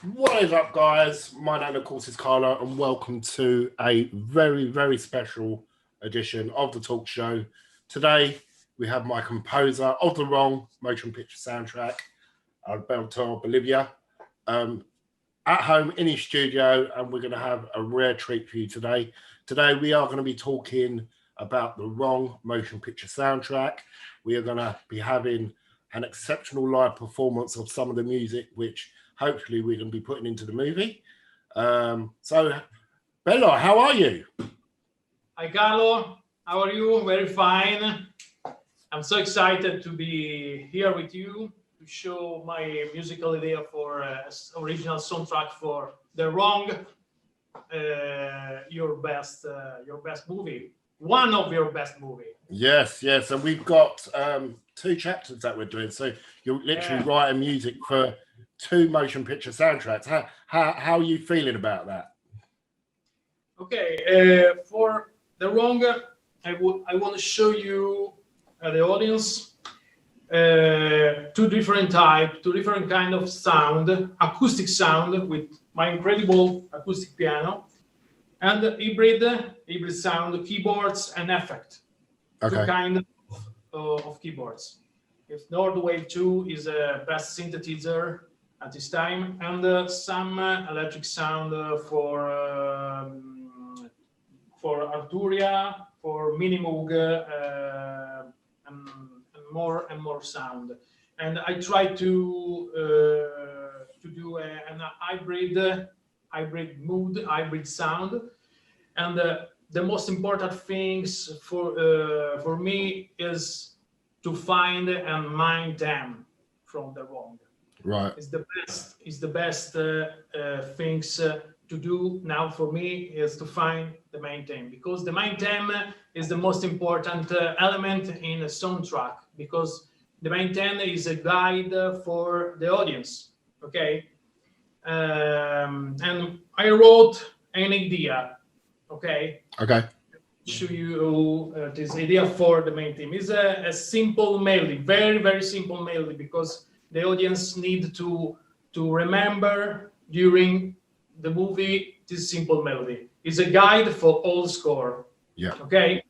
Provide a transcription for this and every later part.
What is up, guys? My name, of course, is Carlo, and welcome to a very, very special edition of the talk show. Today, we have my composer of the wrong motion picture soundtrack, Alberto Bellavia, at home in his studio, and we're going to have a rare treat for you today. Today, we are going to be talking about the wrong motion picture soundtrack. We are going to be having an exceptional live performance of some of the music, which hopefully we're going to be putting into the movie. So, Bella, how are you? Hi, Carlo. How are you? Very fine. I'm so excited to be here with you to show my musical idea for original soundtrack for The Wrong, your best movie. One of your best movie. Yes, and we've got two chapters that we're doing. So you're literally writing music for two motion picture soundtracks. How are you feeling about that? Okay, for The Wrong, I want to show you the audience two different kind of sound, acoustic sound with my incredible acoustic piano, and hybrid sound, keyboards and effect. Okay. Two kind of keyboards. If Nordwave 2 is a best synthesizer at this time, and some electric sound for Arturia, for Minimoog, and more sound. And I try to do an hybrid sound, and the most important things for me is to find and mind them from The Wrong. Right. It's the best things to do now for me is to find the main theme, because the main theme is the most important element in a soundtrack, because the main theme is a guide for the audience. Okay. And I wrote an idea. Okay. Show you this idea for the main theme. It's a simple melody, very, very simple melody, because the audience need to remember during the movie this simple melody. It's a guide for all score. Yeah. Okay.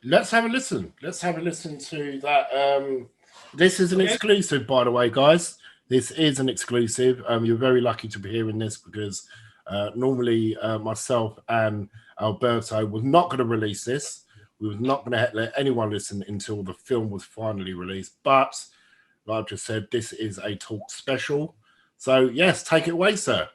Let's have a listen. To that. This is an exclusive, by the way, guys. This is an exclusive. You're very lucky to be hearing this, because normally myself and Alberto was not going to release this. We were not going to let anyone listen until the film was finally released. But like I just said, this is a talk special. So yes, take it away, sir.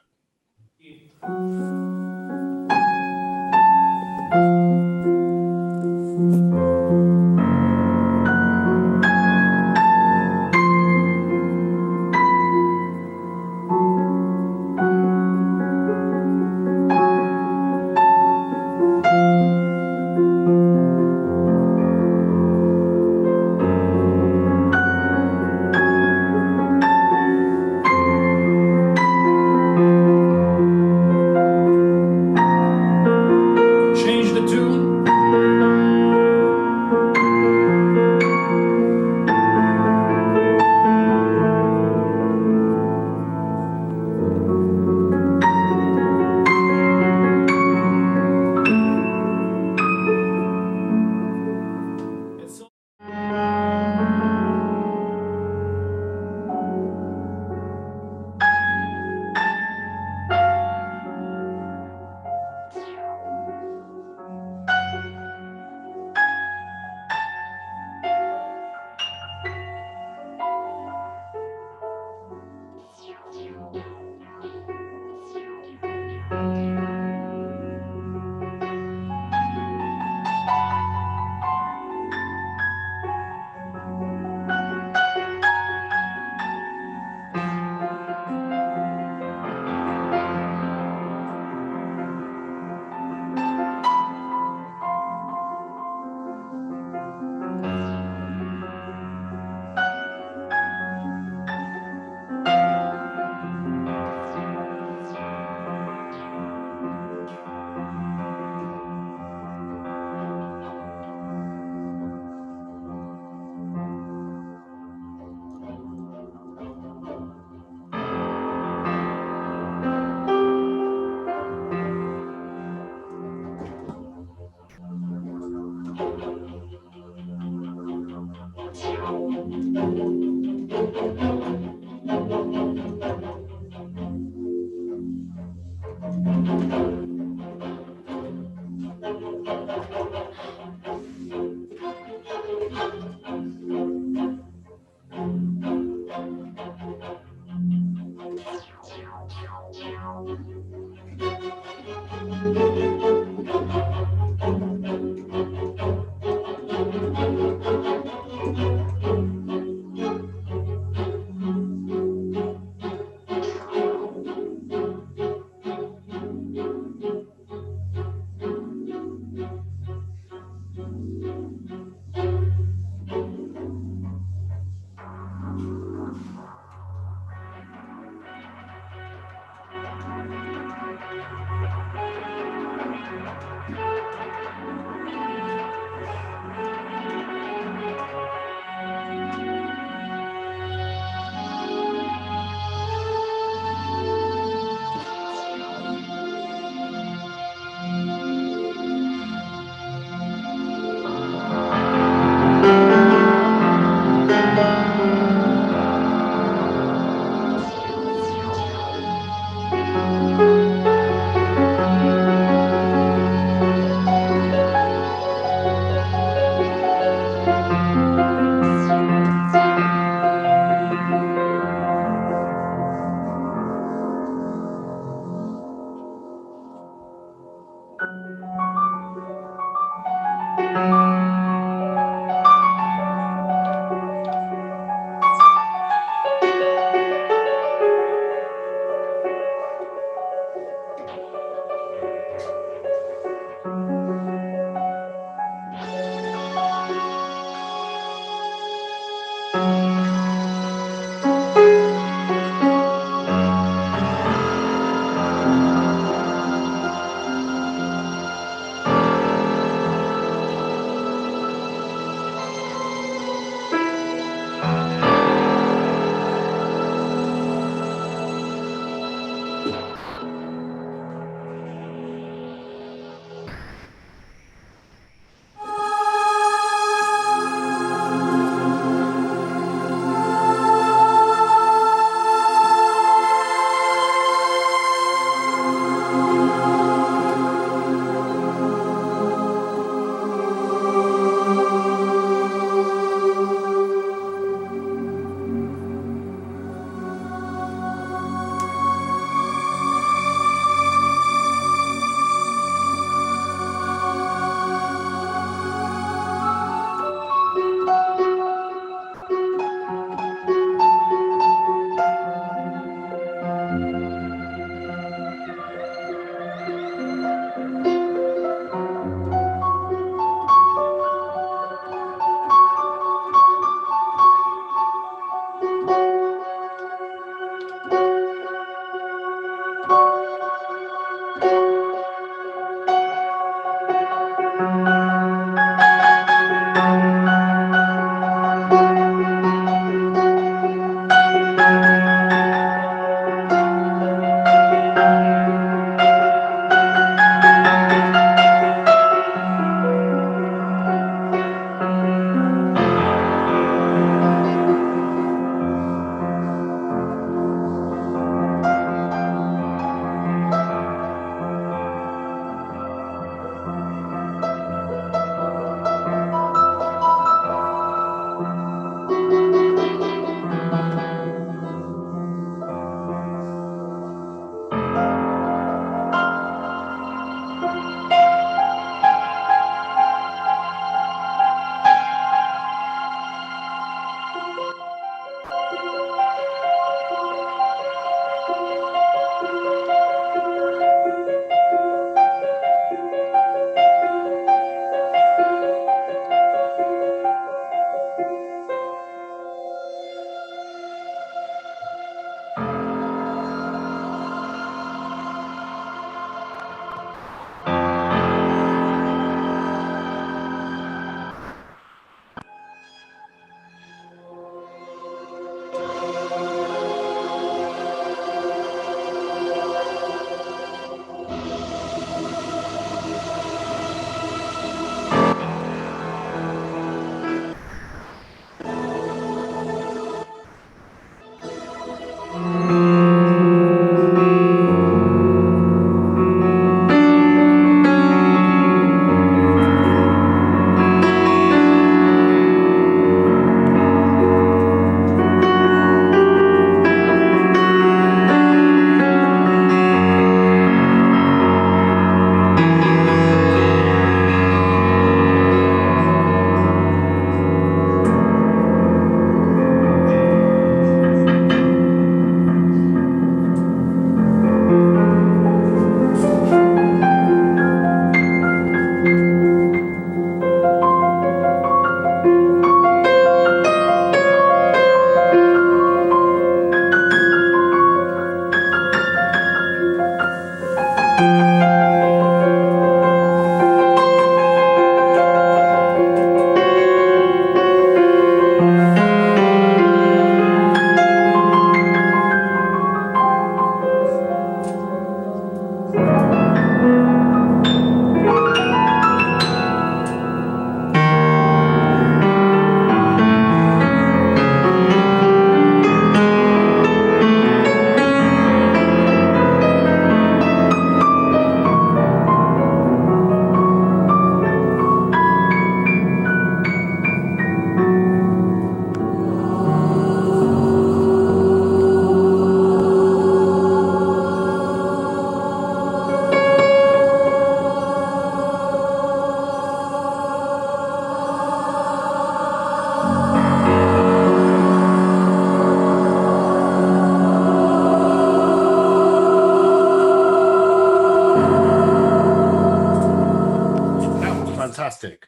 Fantastic.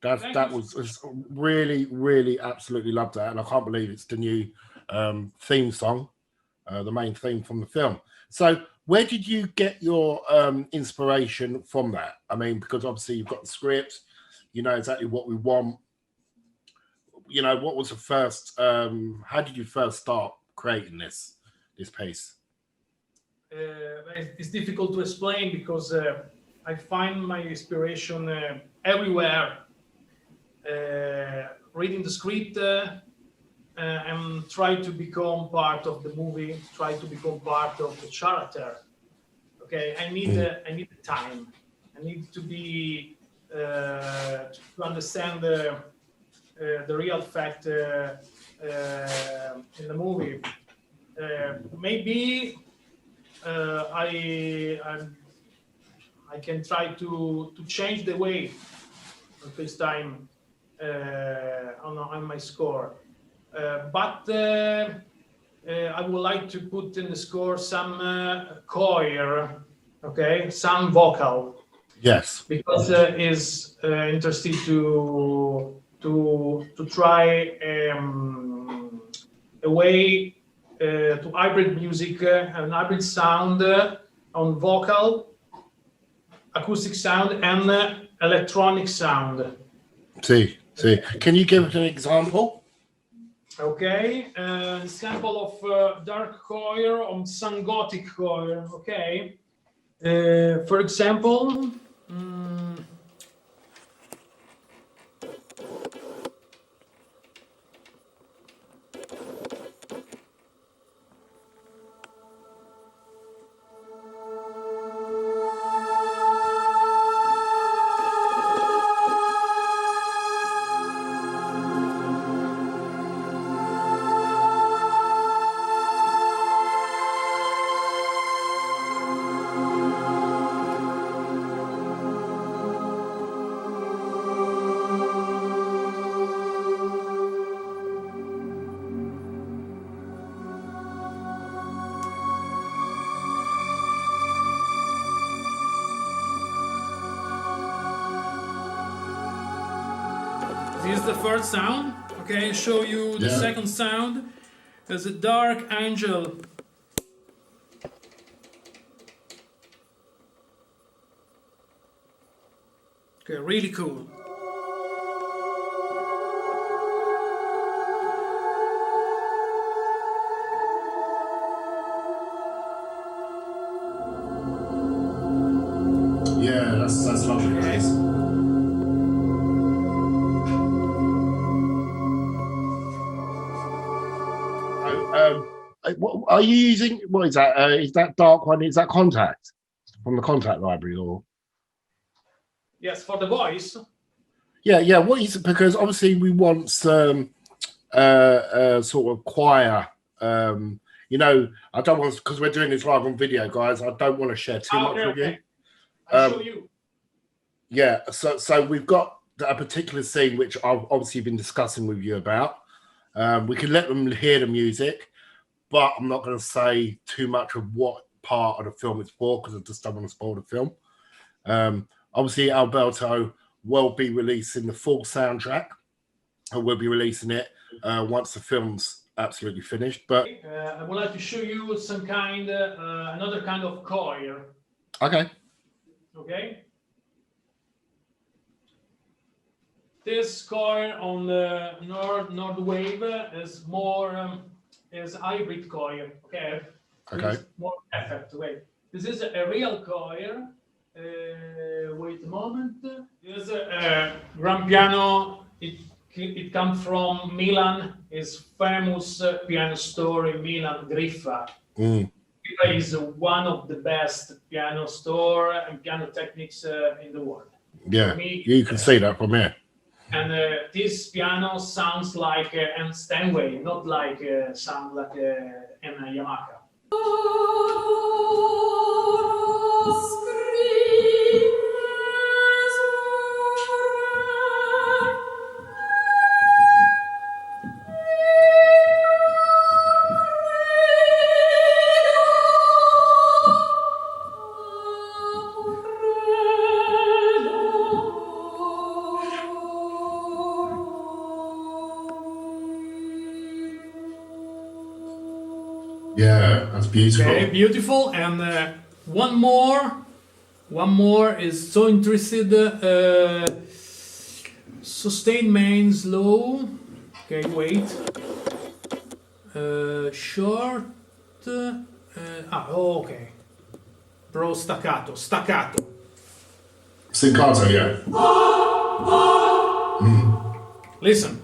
That was really, really absolutely loved that, and I can't believe it's the new theme song, the main theme from the film. So where did you get your inspiration from that? I mean, because obviously you've got the script, you know exactly what we want. You know, what was the first, how did you first start creating this piece? It's difficult to explain because I find my inspiration everywhere. Reading the script and try to become part of the movie, try to become part of the character. Okay, I need the time. I need to be to understand the real fact in the movie. Maybe I can try to change the way this time on my score, but I would like to put in the score some choir, okay, some vocal. Yes, because is interested to try a way to hybrid music, an hybrid sound on vocal, acoustic sound, and electronic sound. See. Can you give an example? Okay, example of dark choir on some gothic choir. Okay, for example. the first sound. Okay, show you the second sound. There's a dark angel. Okay, really cool. Yeah, that's lovely. Okay. What are you using? What is that? Is that dark one? Is that Contact from the Contact library, or? Yes, for the voice. Yeah. What is it? Because obviously we want some sort of choir. You know, I don't want, because we're doing this live on video, guys. I don't want to share too much with you. I'll show you. Yeah. So we've got a particular scene which I've obviously been discussing with you about. We can let them hear the music, but I'm not going to say too much of what part of the film it's for because I just don't want to spoil the film. Obviously, Alberto will be releasing the full soundtrack, and we'll be releasing it once the film's absolutely finished. But I would like to show you some kind, another kind of choir. Okay. This choir on the Nord wave is more is hybrid choir. Okay. It's more effect. Wait, this is a real choir. Wait a moment. This is a grand piano. It comes from Milan. It's famous piano store in Milan, Griffa. Griffa is one of the best piano store and piano techniques in the world. Yeah, you can see that from here. And this piano sounds like a Steinway, not like sound like a Yamaha. Yeah, that's beautiful. Okay, beautiful. And one more is so interested. Sustained main slow. Okay, wait. Short. Okay. Pro staccato. Staccato, yeah. Listen.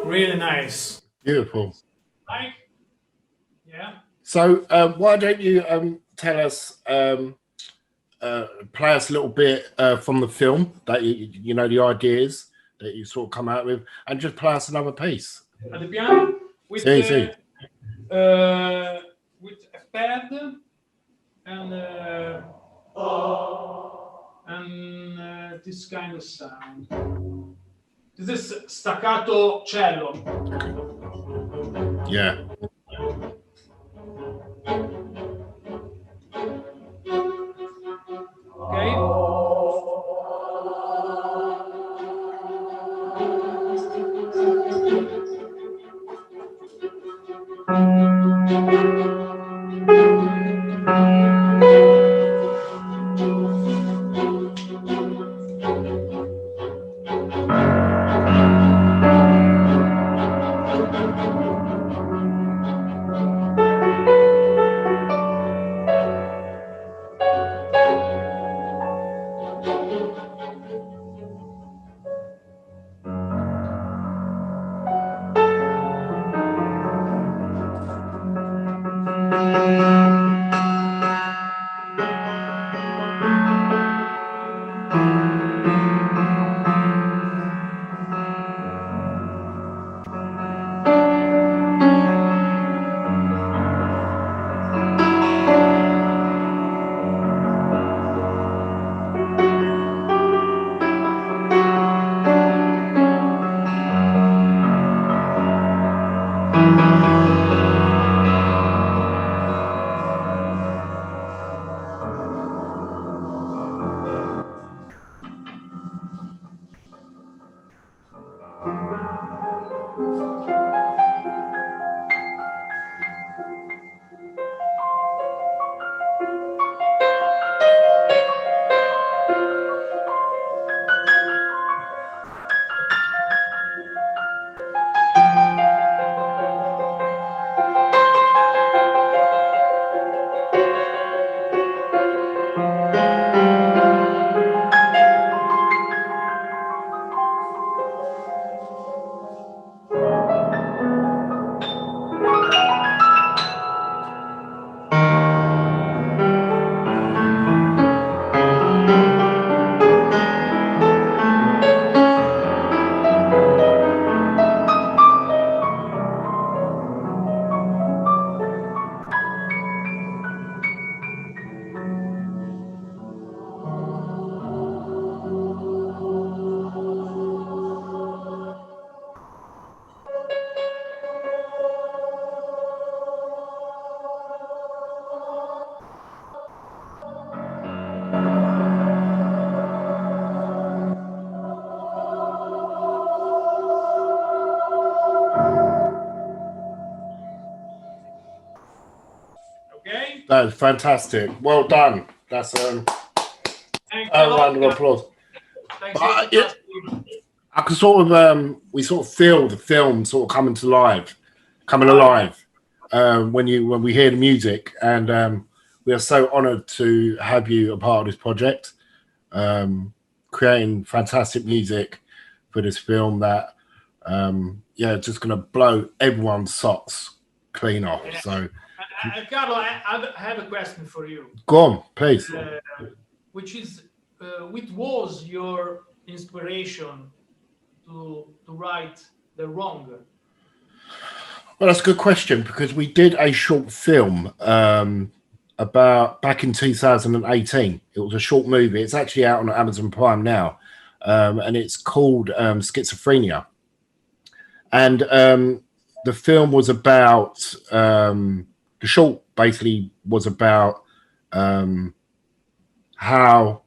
Really nice. Beautiful. Like, yeah. So why don't you tell us, play us a little bit from the film that you know, the ideas that you sort of come out with, and just play us another piece. At the piano with a pad and this kind of sound. This is staccato cello. Yeah. Okay. No, fantastic. Well done. That's a round of applause. I can sort of we sort of feel the film sort of coming alive when we hear the music, and we are so honoured to have you a part of this project, creating fantastic music for this film that just going to blow everyone's socks clean off. So, Carlo, I have a question for you. Go on, please. Which was your inspiration to write The Wrong? Well, that's a good question, because we did a short film about back in 2018. It was a short movie. It's actually out on Amazon Prime now, and it's called Schizophrenia. And the film was about the short basically was about how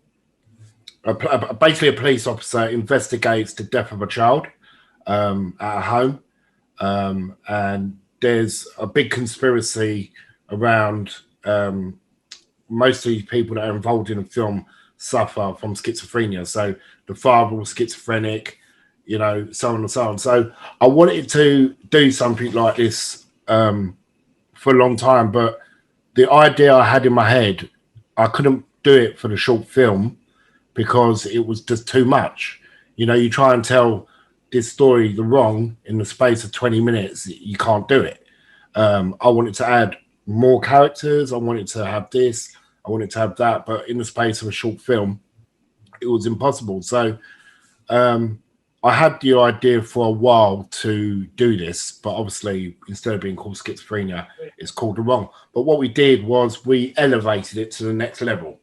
basically a police officer investigates the death of a child at a home. And there's a big conspiracy around most of these people that are involved in the film suffer from schizophrenia. So the father was schizophrenic, so on and so on. So I wanted to do something like this for a long time, but the idea I had in my head, I couldn't do it for the short film because it was just too much. You try and tell this story The Wrong in the space of 20 minutes, you can't do it. I wanted to add more characters. I wanted to have this. I wanted to have that. But in the space of a short film, it was impossible. So I had the idea for a while to do this, but obviously instead of being called Schizophrenia, it's called The Wrong. But what we did was we elevated it to the next level.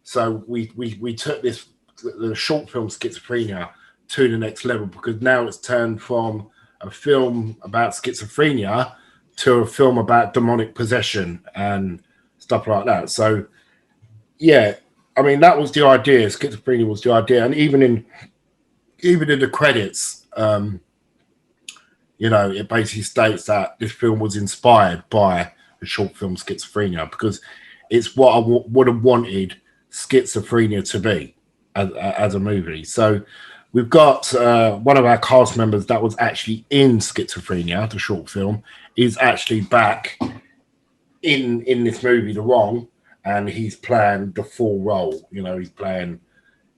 So we took the short film Schizophrenia to the next level, because now it's turned from a film about schizophrenia to a film about demonic possession and stuff like that. So yeah, I mean, that was the idea. Schizophrenia was the idea. And even in the credits, it basically states that this film was inspired by the short film Schizophrenia, because it's what I would have wanted Schizophrenia to be as a movie. So we've got one of our cast members that was actually in Schizophrenia, the short film, is actually back in this movie, The Wrong, and he's playing the full role. He's playing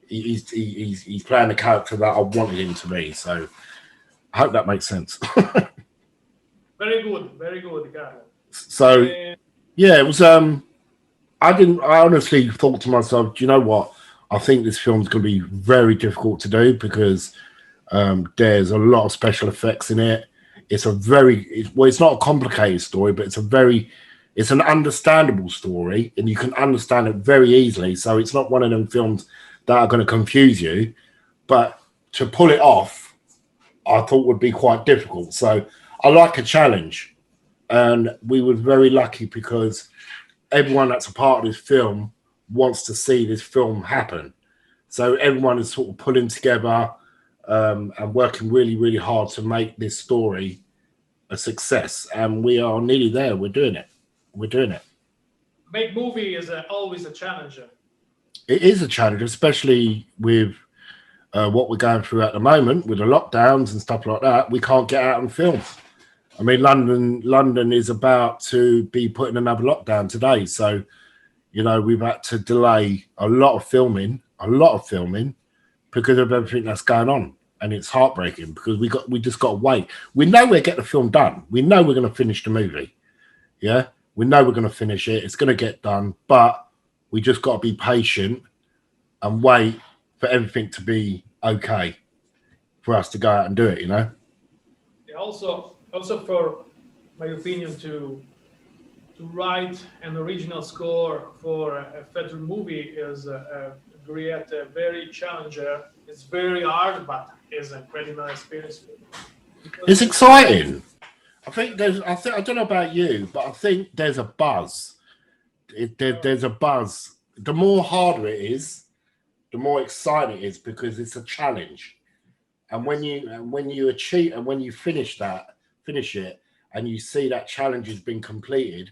the character that I wanted him to be. So I hope that makes sense. Very good, Carlo. So yeah, it was. I honestly thought to myself, do you know what? I think this film's going to be very difficult to do, because there's a lot of special effects in it. It's it's not a complicated story, but it's an understandable story, and you can understand it very easily. So it's not one of them films that are going to confuse you, but to pull it off, I thought would be quite difficult. So I like a challenge, and we were very lucky because everyone that's a part of this film wants to see this film happen. So everyone is sort of pulling together and working really, really hard to make this story a success. And we are nearly there. We're doing it. Make movie is always a challenge. It is a challenge, especially with what we're going through at the moment with the lockdowns and stuff like that. We can't get out and film. I mean, London is about to be put in another lockdown today. So, we've had to delay a lot of filming because of everything that's going on. And it's heartbreaking, because we just got to wait. We know we'll get the film done. We know we're going to finish the movie. Yeah, we know we're going to finish it. It's going to get done, but we just got to be patient and wait for everything to be okay for us to go out and do it. Yeah, also for my opinion, to write an original score for a federal movie is a very challenging. It's very hard, but it's an incredible experience. It's exciting. I don't know about you, but I think there's a buzz. There's a buzz. The more harder it is, the more exciting it is, because it's a challenge. And when you achieve, and when you finish it, and you see that challenge has been completed,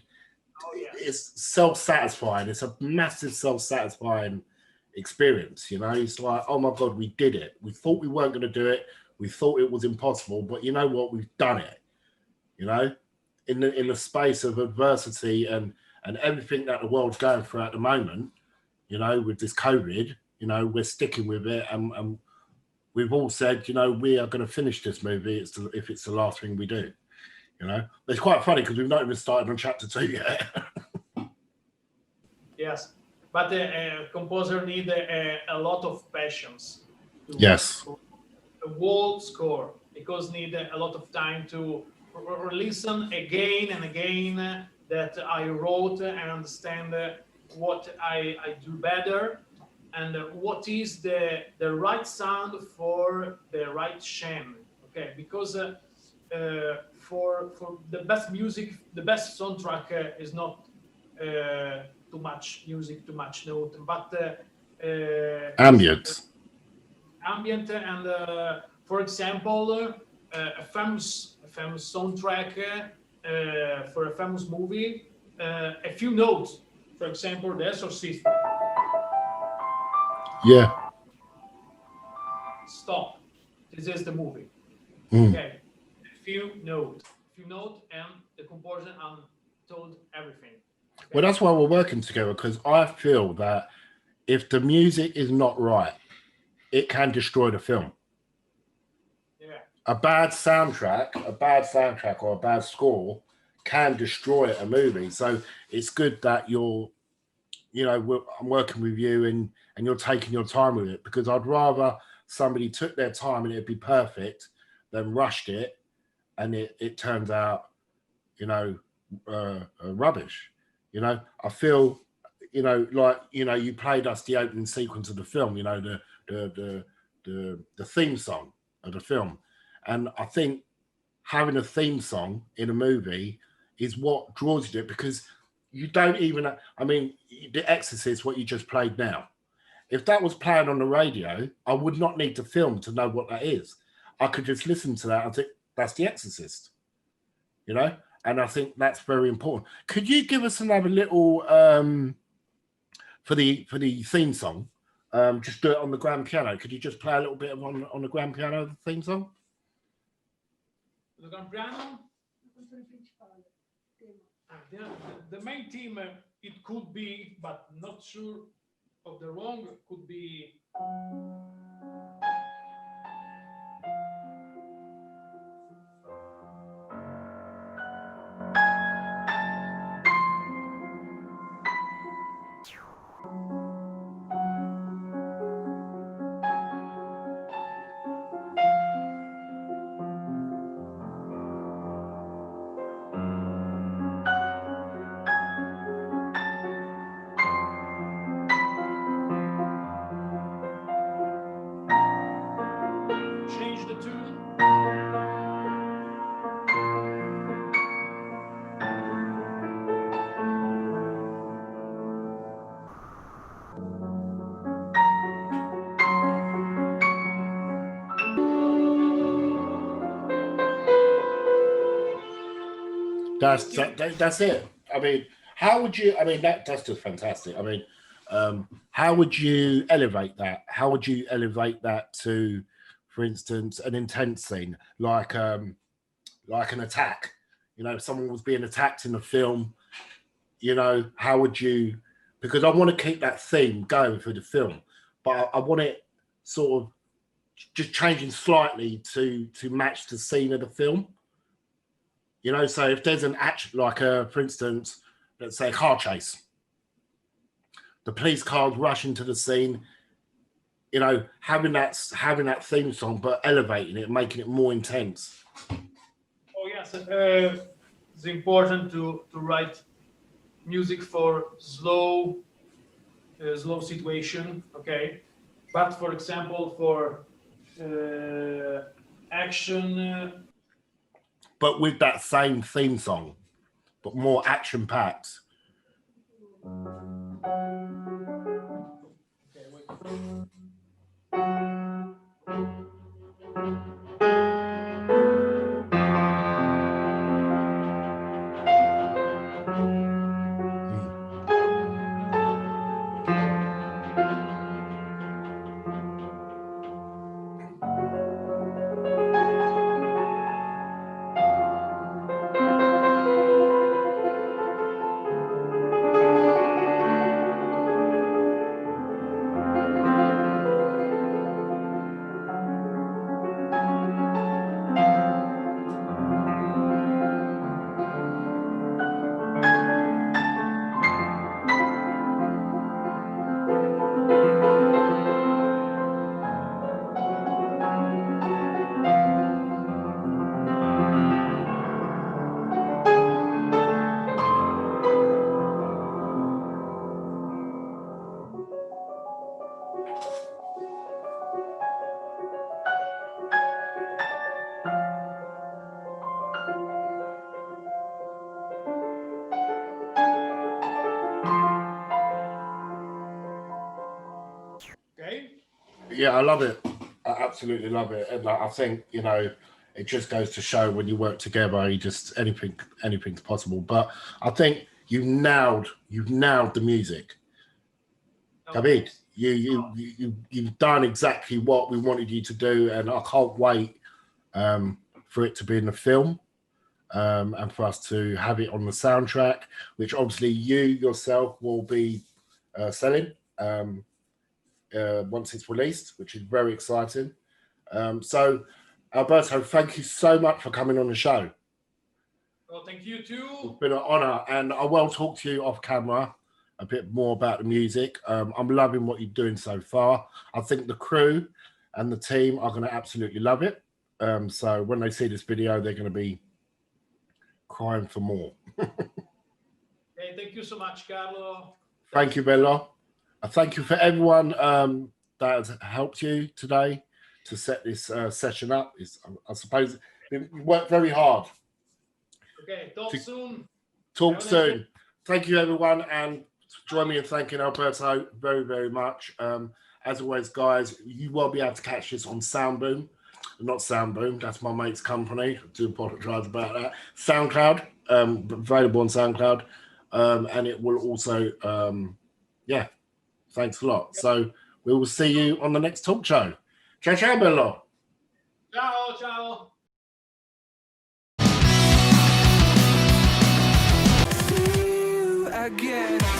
it's self-satisfying. It's a massive self-satisfying experience. You know, it's like, oh my God, we did it. We thought we weren't going to do it. We thought it was impossible, but you know what? We've done it. You know, in the space of adversity and everything that the world's going through at the moment, you know, with this COVID, you know, we're sticking with it, and we've all said, you know, we are going to finish this movie if it's the last thing we do. You know, it's quite funny because we've not even started on chapter 2 yet. Yes, but the composer need a lot of patience. Yes. A whole score, because need a lot of time to listen again and again that I wrote and understand what I do better, and what is the right sound for the right shame. Okay, because for the best music, the best soundtrack is not too much music, too much note, but ambient. Ambient, and for example, a famous soundtrack for a famous movie, a few notes. For example, The Exorcist. Yeah. Stop. This is the movie. Mm. Okay. A few notes, and the composer told everything. Okay? Well, that's why we're working together, because I feel that if the music is not right, it can destroy the film. Yeah. A bad soundtrack or a bad score can destroy a movie. So it's good that I'm working with you and you're taking your time with it, because I'd rather somebody took their time and it'd be perfect than rushed it and it turns out, rubbish. You know, I feel, you played us the opening sequence of the film, the theme song of the film. And I think having a theme song in a movie is what draws you to it, because you don't even, The Exorcist, what you just played now, if that was playing on the radio, I would not need to film to know what that is. I could just listen to that and think, that's The Exorcist, and I think that's very important. Could you give us another little for the theme song? Just do it on the grand piano. Could you just play a little bit on the grand piano of the theme song? The grand piano. The main theme, it could be, but not sure of the wrong. Could be. Change the tune. That's it. How would you? That's just fantastic. How would you elevate that? How would you elevate that to, for instance, an intense scene like an attack? If someone was being attacked in the film, how would you? Because I want to keep that theme going for the film, but I want it sort of just changing slightly to match the scene of the film. So if there's an action, like for instance, let's say a car chase, the police cars rush into the scene, having that theme song, but elevating it, making it more intense. Oh yes, it's important to write music for slow situation. Okay, but for example, for action. But with that same theme song, but more action packed. Okay, wait. Yeah, I love it. I absolutely love it, and I think it just goes to show when you work together, anything's possible. But I think you've nailed the music. David, you've done exactly what we wanted you to do, and I can't wait for it to be in the film. And for us to have it on the soundtrack, which obviously you yourself will be selling once it's released, which is very exciting. So, Alberto, thank you so much for coming on the show. Well, thank you too. It's been an honor, and I will talk to you off camera a bit more about the music. I'm loving what you're doing so far. I think the crew and the team are going to absolutely love it. So when they see this video, they're going to be crying for more. Hey, thank you so much, Carlo. Thank you, Bello. Thank you for everyone that has helped you today to set this session up. I suppose you worked very hard. Okay, talk soon. Talk soon. Thank you, everyone, and join me in thanking Alberto very, very much. As always, guys, you will be able to catch this on Soundboom. Not Soundboom, that's my mate's company. I do apologize about that. SoundCloud, available on SoundCloud. And it will also, thanks a lot. So we will see you on the next talk show. Ciao, ciao, bello. Ciao, ciao. See you again.